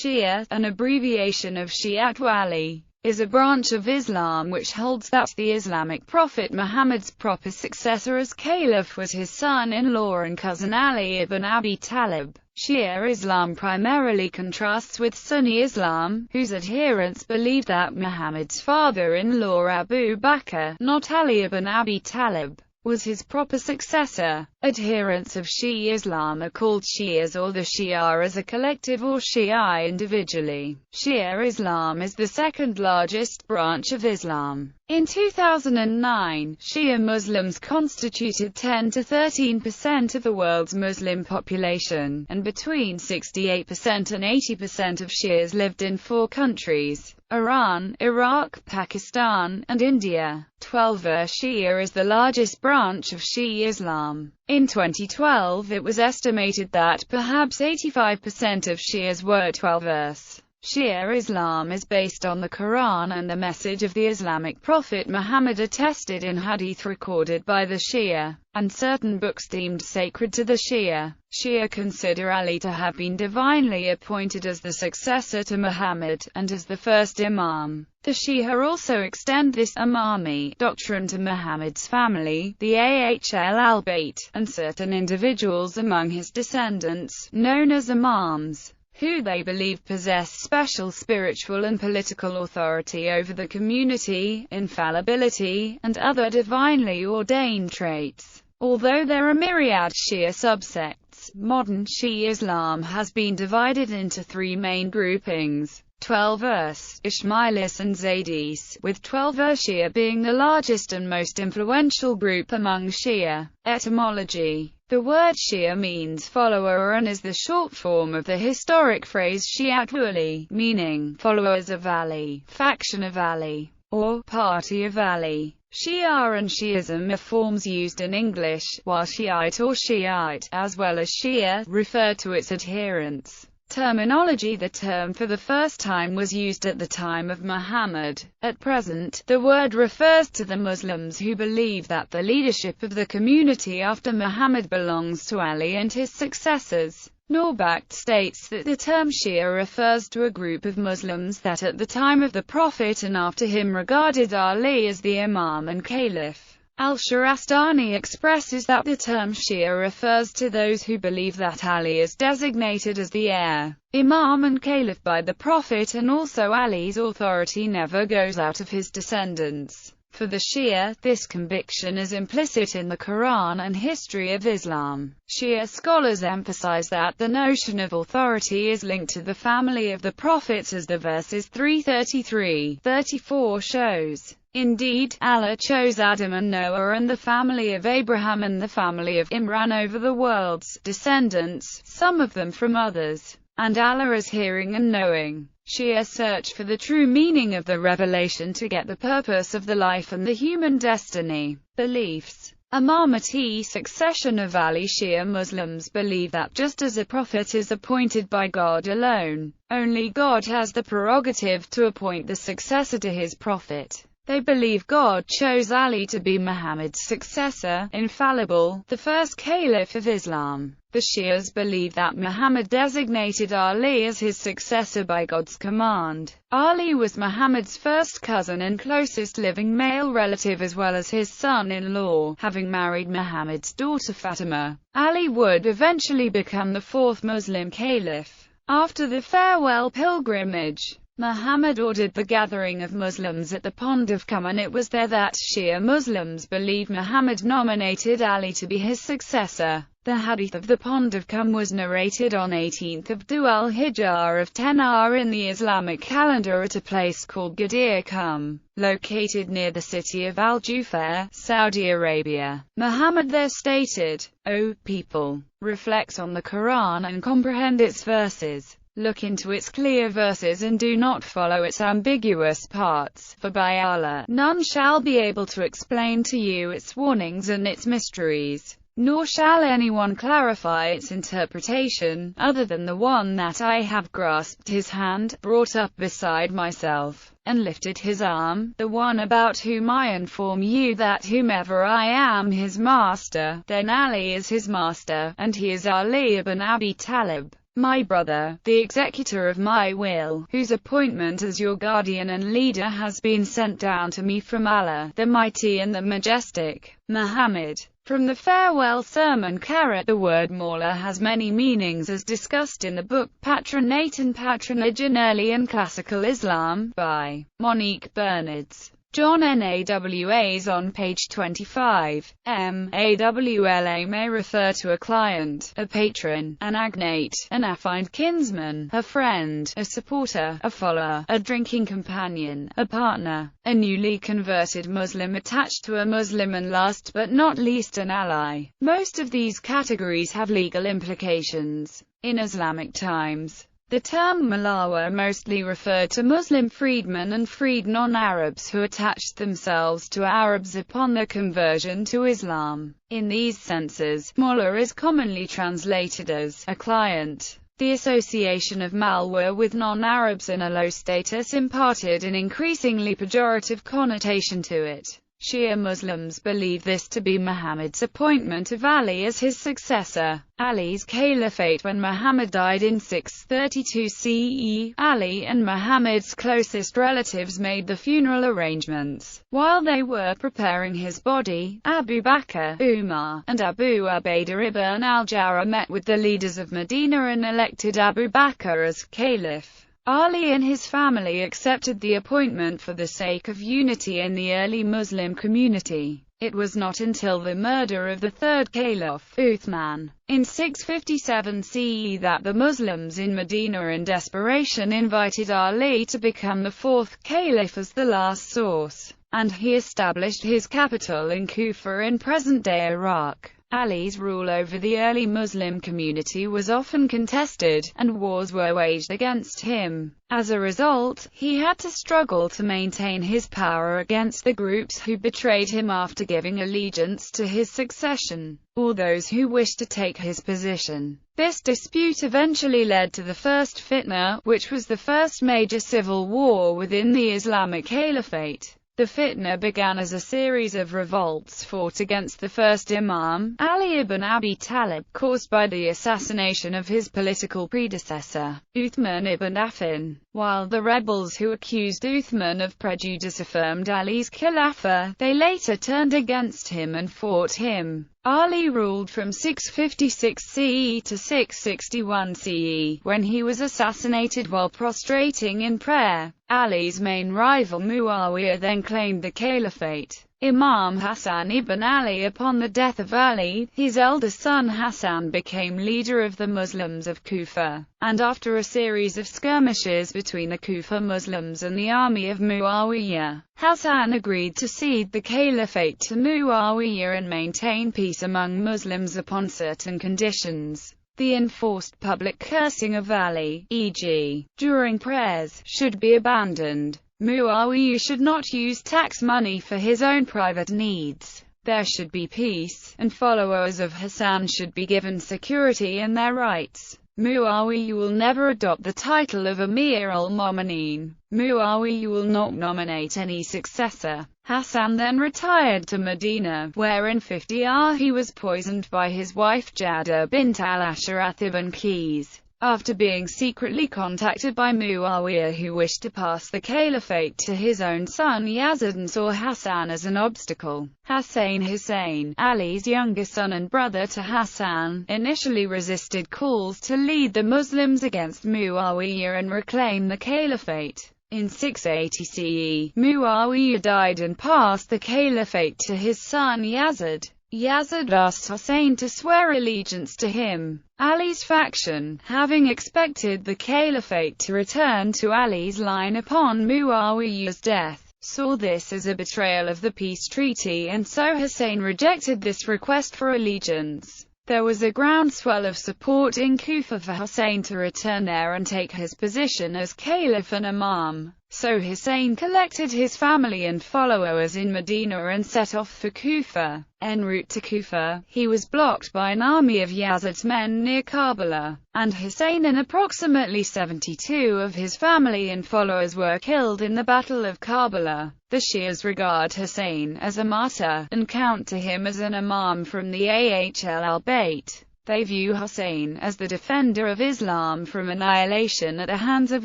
Shia, an abbreviation of Shi'at Ali, is a branch of Islam which holds that the Islamic prophet Muhammad's proper successor as caliph was his son-in-law and cousin Ali ibn Abi Talib. Shia Islam primarily contrasts with Sunni Islam, whose adherents believe that Muhammad's father-in-law Abu Bakr, not Ali ibn Abi Talib, was his proper successor. Adherents of Shia Islam are called Shias or the Shia as a collective or Shia individually. Shia Islam is the second largest branch of Islam. In 2009, Shia Muslims constituted 10 to 13% of the world's Muslim population, and between 68% and 80% of Shias lived in 4 countries: Iran, Iraq, Pakistan, and India. 12er Shia is the largest branch of Shia Islam. In 2012 it was estimated that perhaps 85% of Shias were 12ers. Shia Islam is based on the Quran and the message of the Islamic prophet Muhammad attested in hadith recorded by the Shia, and certain books deemed sacred to the Shia. Shia consider Ali to have been divinely appointed as the successor to Muhammad, and as the first Imam. The Shia also extend this Imami doctrine to Muhammad's family, the Ahl al-Bayt, and certain individuals among his descendants, known as Imams, who they believe possess special spiritual and political authority over the community, infallibility, and other divinely ordained traits. Although there are myriad Shia subsects, modern Shia Islam has been divided into 3 main groupings: 12ers, Ismailis and Zaydis, with 12er Shia being the largest and most influential group among Shia. Etymology: the word Shia means follower and is the short form of the historic phrase Shi'at Ali, meaning followers of Ali, faction of Ali, or party of Ali. Shia and Shiism are forms used in English, while Shiite or Shiite, as well as Shia, refer to its adherents. Terminology: the term for the first time was used at the time of Muhammad. At present, the word refers to the Muslims who believe that the leadership of the community after Muhammad belongs to Ali and his successors. Norbacht states that the term Shia refers to a group of Muslims that at the time of the Prophet and after him regarded Ali as the Imam and Caliph. Al-Shirastani expresses that the term Shia refers to those who believe that Ali is designated as the heir, Imam and Caliph by the Prophet, and also Ali's authority never goes out of his descendants. For the Shia, this conviction is implicit in the Quran and history of Islam. Shia scholars emphasize that the notion of authority is linked to the family of the prophets, as the verses 3:33-34 shows. Indeed, Allah chose Adam and Noah and the family of Abraham and the family of Imran over the world's descendants, some of them from others, and Allah is hearing and knowing. Shia search for the true meaning of the revelation to get the purpose of the life and the human destiny. Beliefs: Imamati succession of Ali. Shia Muslims believe that just as a prophet is appointed by God alone, only God has the prerogative to appoint the successor to his prophet. They believe God chose Ali to be Muhammad's successor, infallible, the first caliph of Islam. The Shias believe that Muhammad designated Ali as his successor by God's command. Ali was Muhammad's first cousin and closest living male relative as well as his son-in-law, having married Muhammad's daughter Fatima. Ali would eventually become the 4th Muslim caliph. After the farewell pilgrimage, Muhammad ordered the gathering of Muslims at the Pond of Qum, and it was there that Shia Muslims believe Muhammad nominated Ali to be his successor. The hadith of the Pond of Qum was narrated on 18th of Dhul-Hijjah of 10R in the Islamic calendar at a place called Ghadir Qum, located near the city of Al-Jufair, Saudi Arabia. Muhammad there stated, "O people, reflect on the Quran and comprehend its verses. Look into its clear verses and do not follow its ambiguous parts, for by Allah, none shall be able to explain to you its warnings and its mysteries, nor shall anyone clarify its interpretation, other than the one that I have grasped his hand, brought up beside myself, and lifted his arm, the one about whom I inform you that whomever I am his master, then Ali is his master, and he is Ali ibn Abi Talib." my brother, the executor of my will, whose appointment as your guardian and leader has been sent down to me from Allah, the Mighty and the Majestic. Muhammad. From the farewell sermon. The word Mawla has many meanings as discussed in the book Patronate and Patronage in Early and Classical Islam, by Monique Bernards. John Nawaz on page 25. Mawla may refer to a client, a patron, an agnate, an affiant kinsman, a friend, a supporter, a follower, a drinking companion, a partner, a newly converted Muslim attached to a Muslim, and last but not least an ally. Most of these categories have legal implications. In Islamic times, the term Malawa mostly referred to Muslim freedmen and freed non-Arabs who attached themselves to Arabs upon their conversion to Islam. In these senses, Mawla is commonly translated as a client. The association of Malwa with non-Arabs in a low status imparted an increasingly pejorative connotation to it. Shia Muslims believe this to be Muhammad's appointment of Ali as his successor. Ali's caliphate. When Muhammad died in 632 CE, Ali and Muhammad's closest relatives made the funeral arrangements. While they were preparing his body, Abu Bakr, Umar, and Abu Ubaidah ibn al-Jarrah met with the leaders of Medina and elected Abu Bakr as caliph. Ali and his family accepted the appointment for the sake of unity in the early Muslim community. It was not until the murder of the third caliph, Uthman, in 657 CE that the Muslims in Medina in desperation invited Ali to become the fourth caliph as the last source, and he established his capital in Kufa in present-day Iraq. Ali's rule over the early Muslim community was often contested, and wars were waged against him. As a result, he had to struggle to maintain his power against the groups who betrayed him after giving allegiance to his succession, or those who wished to take his position. This dispute eventually led to the First Fitna, which was the first major civil war within the Islamic Caliphate. The fitna began as a series of revolts fought against the first Imam, Ali ibn Abi Talib, caused by the assassination of his political predecessor, Uthman ibn Affan. While the rebels who accused Uthman of prejudice affirmed Ali's Khilafah, they later turned against him and fought him. Ali ruled from 656 CE to 661 CE, when he was assassinated while prostrating in prayer. Ali's main rival Muawiyah then claimed the caliphate. Imam Hassan ibn Ali. Upon the death of Ali, his eldest son Hassan became leader of the Muslims of Kufa, and after a series of skirmishes between the Kufa Muslims and the army of Muawiyah, Hassan agreed to cede the caliphate to Muawiyah and maintain peace among Muslims upon certain conditions. The enforced public cursing of Ali, e.g., during prayers, should be abandoned. Muawiyah should not use tax money for his own private needs. There should be peace, and followers of Hassan should be given security in their rights. Muawiyah will never adopt the title of Amir al-Mu'minin. Muawiyah will not nominate any successor. Hassan then retired to Medina, where in 50 he was poisoned by his wife Jada bint al-Asharath ibn Qais. After being secretly contacted by Muawiyah, who wished to pass the caliphate to his own son Yazid and saw Hassan as an obstacle, Hussein, Ali's younger son and brother to Hassan, initially resisted calls to lead the Muslims against Muawiyah and reclaim the caliphate. In 680 CE, Muawiyah died and passed the caliphate to his son Yazid. Yazid asked Hussein to swear allegiance to him. Ali's faction, having expected the caliphate to return to Ali's line upon Muawiyah's death, saw this as a betrayal of the peace treaty, and so Hussein rejected this request for allegiance. There was a groundswell of support in Kufa for Hussein to return there and take his position as caliph and imam. So Hussein collected his family and followers in Medina and set off for Kufa. En route to Kufa, he was blocked by an army of Yazid's men near Karbala, and Hussein and approximately 72 of his family and followers were killed in the Battle of Karbala. The Shias regard Hussein as a martyr, and count to him as an imam from the Ahl al-Bayt. They view Hussein as the defender of Islam from annihilation at the hands of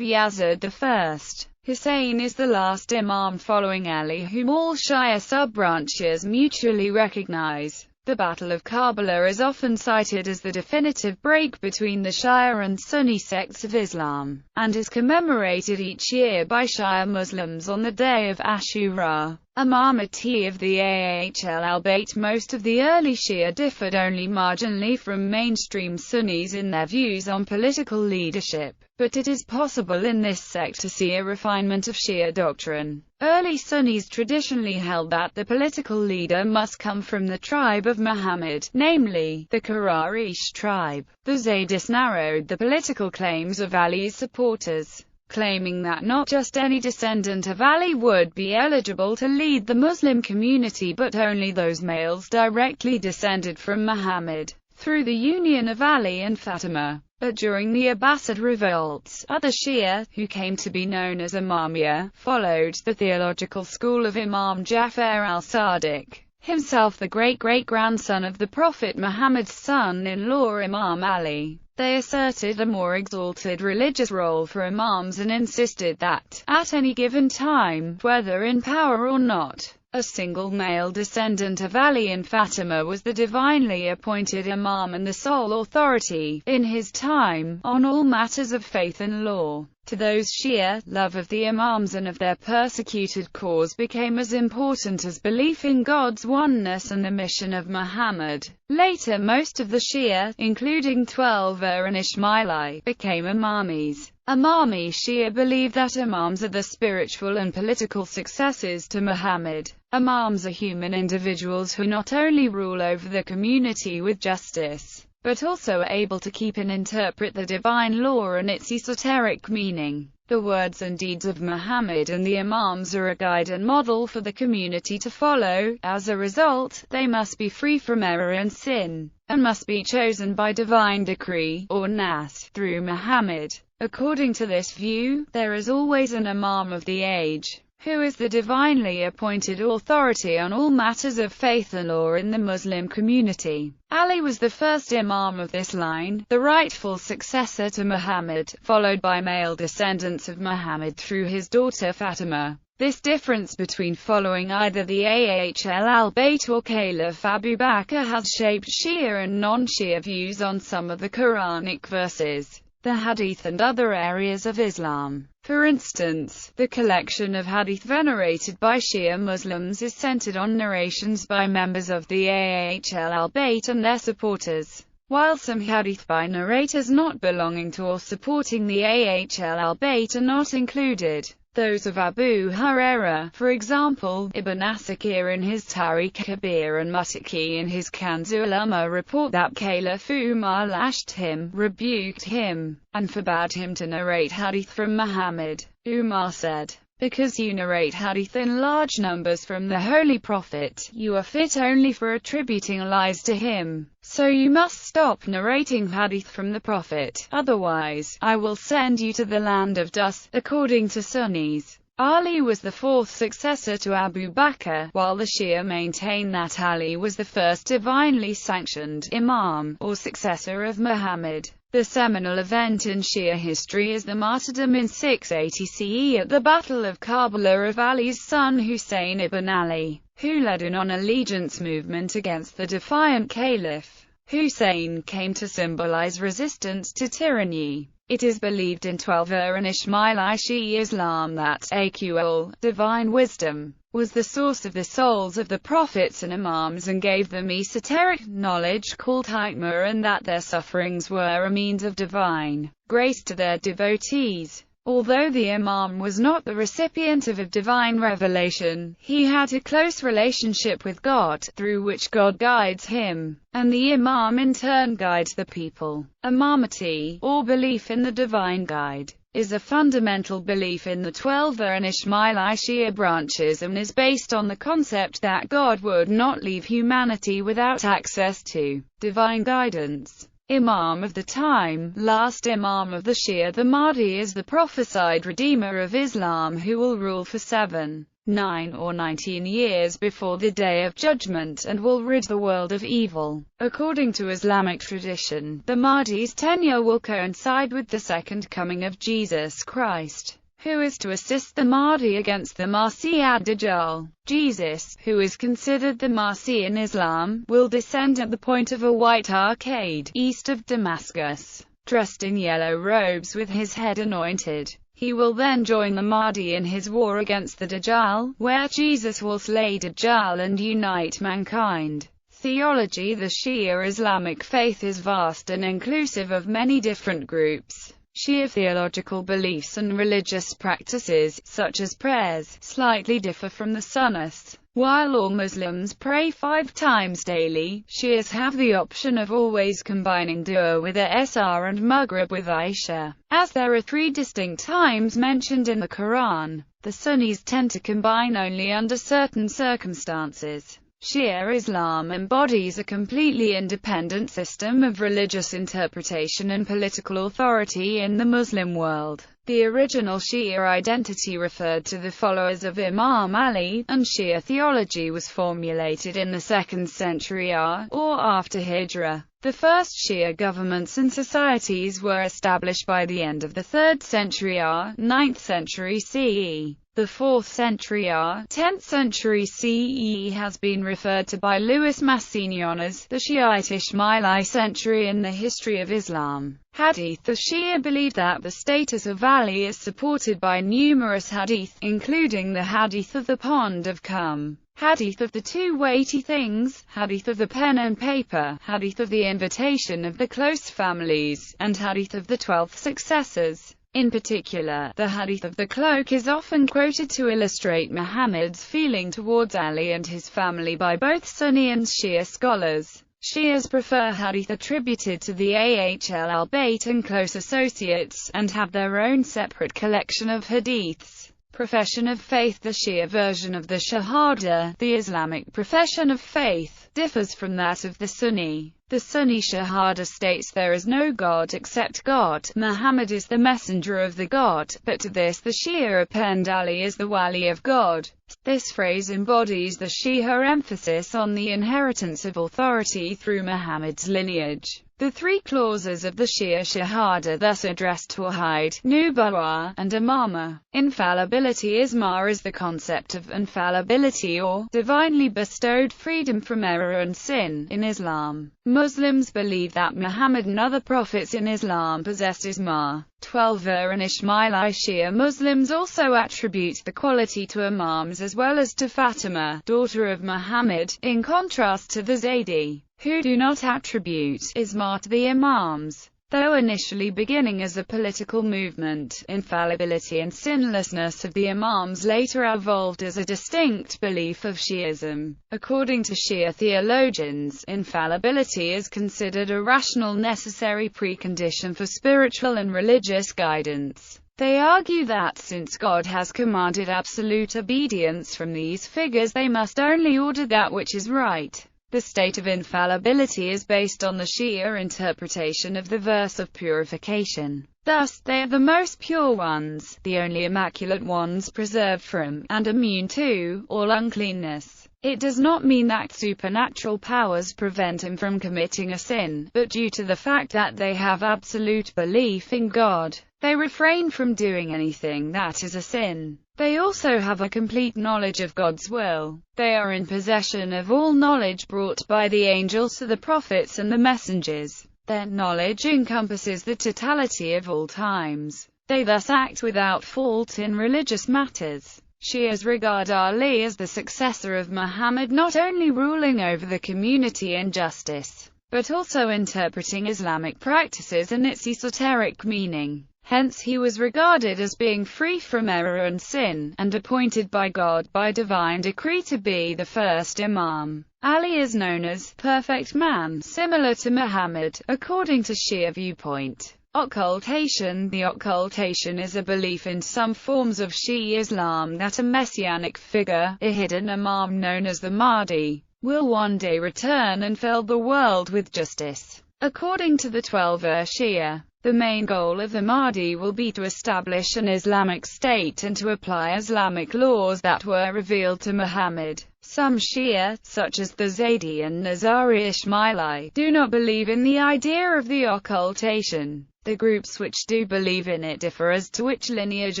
Yazid I. Hussein is the last Imam following Ali, whom all Shia sub-branches mutually recognize. The Battle of Karbala is often cited as the definitive break between the Shia and Sunni sects of Islam, and is commemorated each year by Shia Muslims on the day of Ashura. Imamati of the Ahl al-Bayt. Most of the early Shia differed only marginally from mainstream Sunnis in their views on political leadership, but it is possible in this sect to see a refinement of Shia doctrine. Early Sunnis traditionally held that the political leader must come from the tribe of Muhammad, namely, the Quraysh tribe. The Zaydis narrowed the political claims of Ali's supporters, claiming that not just any descendant of Ali would be eligible to lead the Muslim community but only those males directly descended from Muhammad, through the union of Ali and Fatima. But during the Abbasid revolts, other Shia, who came to be known as Imamiyya, followed the theological school of Imam Ja'far al-Sadiq, himself the great-great-grandson of the Prophet Muhammad's son-in-law Imam Ali. They asserted a more exalted religious role for imams and insisted that, at any given time, whether in power or not, a single male descendant of Ali and Fatima was the divinely appointed imam and the sole authority, in his time, on all matters of faith and law. To those Shia, love of the imams and of their persecuted cause became as important as belief in God's oneness and the mission of Muhammad. Later most of the Shia, including Twelver and Ismaili, became Imamis. Imami Shia believe that imams are the spiritual and political successors to Muhammad. Imams are human individuals who not only rule over the community with justice, but also are able to keep and interpret the divine law and its esoteric meaning. The words and deeds of Muhammad and the Imams are a guide and model for the community to follow. As a result, they must be free from error and sin, and must be chosen by divine decree, or nas, through Muhammad. According to this view, there is always an Imam of the age, who is the divinely appointed authority on all matters of faith and law in the Muslim community. Ali was the first Imam of this line, the rightful successor to Muhammad, followed by male descendants of Muhammad through his daughter Fatima. This difference between following either the Ahl al-Bayt or Caliph Abu Bakr has shaped Shia and non-Shia views on some of the Quranic verses, the Hadith and other areas of Islam. For instance, the collection of Hadith venerated by Shia Muslims is centered on narrations by members of the Ahl al-Bayt and their supporters, while some Hadith by narrators not belonging to or supporting the Ahl al-Bayt are not included. Those of Abu Hurairah, for example, Ibn Asakir in his Tariq Kabir and Muttaqi in his Kanzul Umma report that Caliph Umar lashed him, rebuked him, and forbade him to narrate hadith from Muhammad. Umar said, "Because you narrate hadith in large numbers from the Holy Prophet, you are fit only for attributing lies to him. So you must stop narrating hadith from the Prophet, otherwise, I will send you to the land of dust." According to Sunnis, Ali was the fourth successor to Abu Bakr, while the Shia maintain that Ali was the first divinely sanctioned imam, or successor of Muhammad. The seminal event in Shia history is the martyrdom in 680 CE at the Battle of Karbala of Ali's son Hussein ibn Ali, who led a non-allegiance movement against the defiant caliph. Hussein came to symbolize resistance to tyranny. It is believed in Twelver and Ismaili Shia Islam that Aql, divine wisdom, was the source of the souls of the prophets and imams and gave them esoteric knowledge called hikmah, and that their sufferings were a means of divine grace to their devotees. Although the imam was not the recipient of a divine revelation, he had a close relationship with God, through which God guides him, and the imam in turn guides the people. Imamati, or belief in the divine guide, is a fundamental belief in the Twelver and Ismaili Shia branches and is based on the concept that God would not leave humanity without access to divine guidance. Imam of the time, last Imam of the Shia, the Mahdi is the prophesied Redeemer of Islam who will rule for 7 9 or 19 years before the Day of Judgment, and will rid the world of evil. According to Islamic tradition, the Mahdi's tenure will coincide with the second coming of Jesus Christ, who is to assist the Mahdi against the Masih ad-Dajjal. Jesus, who is considered the Masih in Islam, will descend at the point of a white arcade, east of Damascus, dressed in yellow robes with his head anointed. He will then join the Mahdi in his war against the Dajjal, where Jesus will slay Dajjal and unite mankind. Theology. The Shia Islamic faith is vast and inclusive of many different groups. Shia theological beliefs and religious practices, such as prayers, slightly differ from the Sunnis. While all Muslims pray 5 times daily, Shias have the option of always combining Du'a with Asr and Maghrib with Isha. As there are 3 distinct times mentioned in the Quran, the Sunnis tend to combine only under certain circumstances. Shia Islam embodies a completely independent system of religious interpretation and political authority in the Muslim world. The original Shia identity referred to the followers of Imam Ali, and Shia theology was formulated in the 2nd century or after Hijrah. The first Shia governments and societies were established by the end of the 3rd century 9th century CE. The 4th century 10th century CE has been referred to by Louis Massignon as the Shiite Ismaili century in the history of Islam. Hadith. The Shia believe that the status of Ali is supported by numerous hadith, including the hadith of the pond of Qum, hadith of the 2 weighty things, hadith of the pen and paper, hadith of the invitation of the close families, and hadith of the 12 successors. In particular, the hadith of the cloak is often quoted to illustrate Muhammad's feeling towards Ali and his family by both Sunni and Shia scholars. Shias prefer hadith attributed to the Ahl al-Bayt and close associates, and have their own separate collection of hadiths. Profession of faith. The Shia version of the Shahada, the Islamic profession of faith, differs from that of the Sunni. The Sunni Shahada states there is no God except God, Muhammad is the messenger of the God, but to this the Shia append Ali is the wali of God. This phrase embodies the Shia emphasis on the inheritance of authority through Muhammad's lineage. The 3 clauses of the Shia Shahada thus address Tawhid, Nubuwwah, and Imamah. Infallibility. Isma is the concept of infallibility or divinely bestowed freedom from error and sin in Islam. Muslims believe that Muhammad and other prophets in Islam possessed Isma. 12 and Ismaili. Shia Muslims also attribute the quality to Imams as well as to Fatima, daughter of Muhammad, in contrast to the Zaydi, who do not attribute Isma to the Imams. Though initially beginning as a political movement, infallibility and sinlessness of the Imams later evolved as a distinct belief of Shiism. According to Shia theologians, infallibility is considered a rational necessary precondition for spiritual and religious guidance. They argue that since God has commanded absolute obedience from these figures, they must only order that which is right. The state of infallibility is based on the Shia interpretation of the verse of purification. Thus, they are the most pure ones, the only immaculate ones preserved from, and immune to, all uncleanness. It does not mean that supernatural powers prevent him from committing a sin, but due to the fact that they have absolute belief in God, they refrain from doing anything that is a sin. They also have a complete knowledge of God's will. They are in possession of all knowledge brought by the angels to the prophets and the messengers. Their knowledge encompasses the totality of all times. They thus act without fault in religious matters. Shias regard Ali as the successor of Muhammad, not only ruling over the community in justice, but also interpreting Islamic practices and its esoteric meaning. Hence he was regarded as being free from error and sin, and appointed by God by divine decree to be the first Imam. Ali is known as perfect man, similar to Muhammad, according to Shia viewpoint. Occultation. The occultation is a belief in some forms of Shia Islam that a messianic figure, a hidden Imam known as the Mahdi, will one day return and fill the world with justice. According to the 12 Shia, The main goal of the Mahdi will be to establish an Islamic state and to apply Islamic laws that were revealed to Muhammad. Some Shia, such as the Zaydi and Nizari Ismaili, do not believe in the idea of the occultation. The groups which do believe in it differ as to which lineage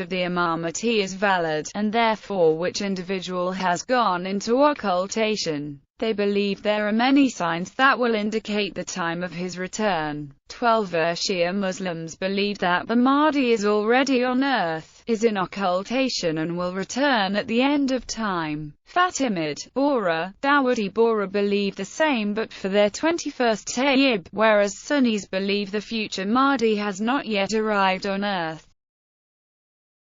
of the Imamate is valid, and therefore which individual has gone into occultation. They believe there are many signs that will indicate the time of his return. 12 Shia Muslims believe that the Mahdi is already on earth, is in occultation and will return at the end of time. Fatimid, Bora, Dawudi Bora believe the same but for their 21st Tayyib, whereas Sunnis believe the future Mahdi has not yet arrived on earth.